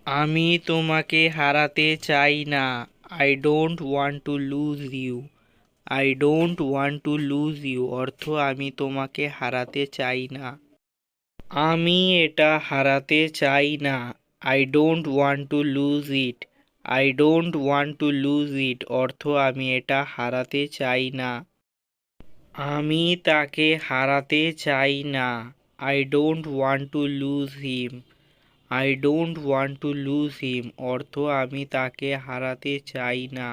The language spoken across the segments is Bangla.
আমি তোমাকে হারাতে চাই না। I don't want to lose you. I don't want to lose you অর্থ আমি তোমাকে হারাতে চাই না। আমি এটা হারাতে চাই না। I don't want to lose it. I don't want to lose it অর্থ আমি এটা হারাতে চাই না। আমি তাকে হারাতে চাই না। I don't want to lose him. I don't want to lose him অর্থ আমি তাকে হারাতে চাই না।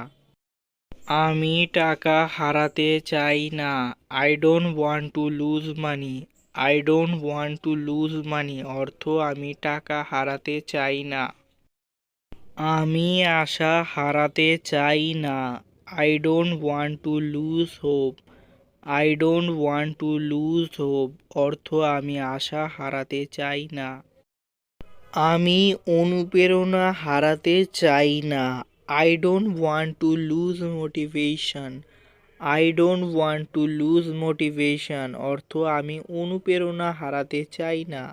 আমি টাকা হারাতে চাই না। I don't want to lose money. I don't want to lose money অর্থ আমি টাকা হারাতে চাই না। আমি আশা হারাতে চাই না। I don't want to lose hope. I don't want to lose hope অর্থ আমি আশা হারাতে চাই না। আমি অনুপ্রেরণা হারাতে চাই না। I don't want to loose motivation. I don't want to loose motivation অর্থ আমি অনুপ্রেরণা হারাতে চাই না।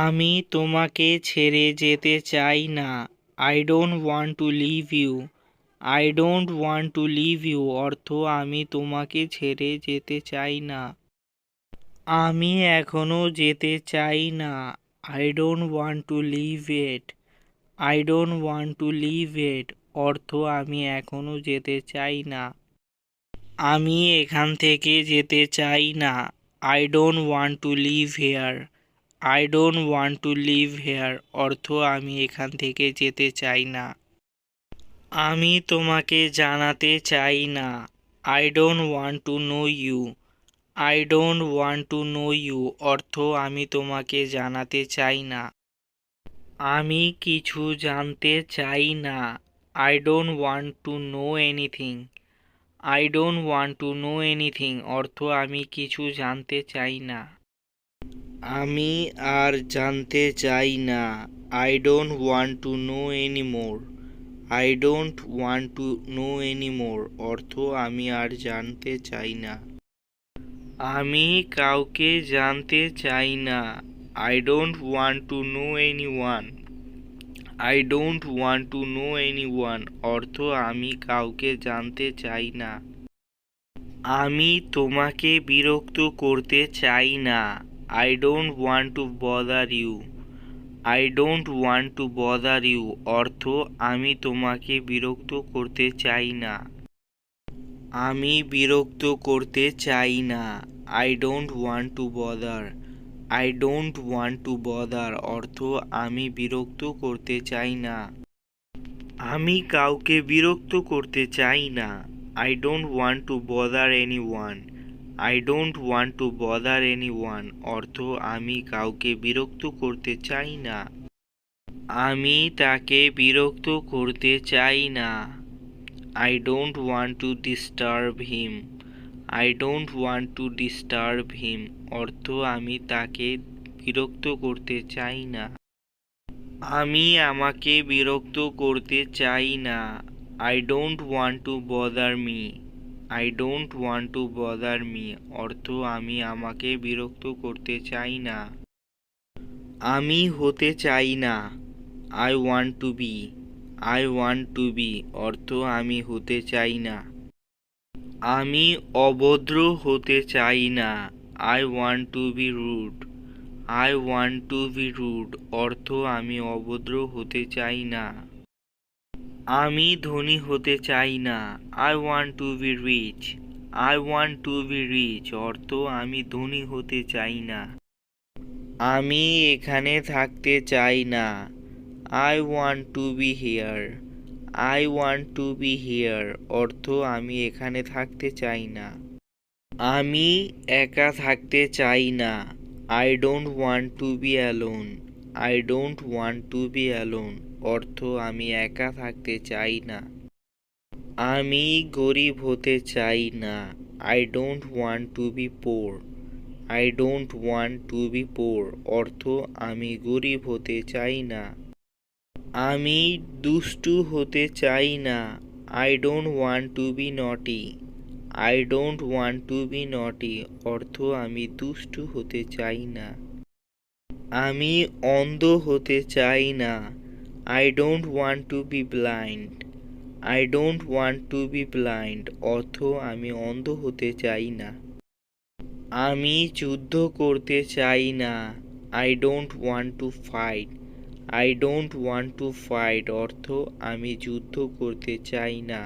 আমি তোমাকে ছেড়ে যেতে চাই না। I don't want to leave you. I don't want to leave you অর্থ আমি তোমাকে ছেড়ে যেতে চাই না। আমি এখনো যেতে চাই না। I don't want to leave it. I don't want to leave it অর্থ আমি এখনো যেতে চাই না। আমি এখান থেকে যেতে চাই না। I don't want to live here. I don't want to live here অর্থ আমি এখান থেকে যেতে চাই না। আমি তোমাকে জানাতে চাই না। I don't want to know you. I don't want to know you অর্থ আমি তোমাকে জানাতে চাই না। আমি কিছু জানতে চাই না। I don't want to know anything. I don't want to know anything অর্থ আমি কিছু জানতে চাই না। আমি আর জানতে চাই না। I don't want to no anymore. I don't want to no anymore অর্থ আমি আর জানতে চাই না। আমি কাউকে জানতে চাই না। I don't want to no anyone. I don't want to no anyone অর্থ আমি কাউকে জানতে চাই না। আমি তোমাকে বিরক্ত করতে চাই না। I don't want to bother you. I don't want to bother you অর্থ আমি তোমাকে বিরক্ত করতে চাই না। আমি বিরক্ত করতে চাই না। I don't want to bother. I don't want to bother অর্থ আমি বিরক্ত করতে চাই না। আমি কাউকে বিরক্ত করতে চাই না। I don't want to bother anyone. I don't want to bother anyone অর্থ আমি কাউকে বিরক্ত করতে চাই না। আমি তাকে বিরক্ত করতে চাই না। I don't want to disturb him. I don't want to disturb হিম অর্থ আমি তাকে বিরক্ত করতে চাই না। আমি আমাকে বিরক্ত করতে চাই না। I don't want to bother me. I don't want to bother me অর্থ আমি আমাকে বিরক্ত করতে চাই না। আমি হতে চাই না। I want to be. I want to be অর্থ আমি হতে চাই না। আমি অভদ্র হতে চাই না। I want to be rude. I want to be rude অর্থ আমি অভদ্র হতে চাই না। আমি ধনী হতে চাই না। I want to be rich. I want to be rich অর্থ আমি ধনী হতে চাই না। আমি এখানে থাকতে চাই না। I want to B here. I want to B here অর্থ আমি এখানে থাকতে চাই না। আমি একা থাকতে চাই না। I don't want to be alone. I don't want to be alone অর্থ আমি একা থাকতে চাই না। আমি গরিব হতে চাই না। I don't want to be poor. I don't want to be poor অর্থ আমি গরিব হতে চাই না। আমি দুষ্টু হতে চাই না। I don't want to be naughty. I don't want to be naughty অর্থ আমি দুষ্টু হতে চাই না। আমি অন্ধ হতে চাই না। I don't want to be blind. I don't want to be blind অর্থ আমি অন্ধ হতে চাই না। আমি যুদ্ধ করতে চাই না। I don't want to fight. I don't want to fight অর্থ আমি যুদ্ধ করতে চাই না।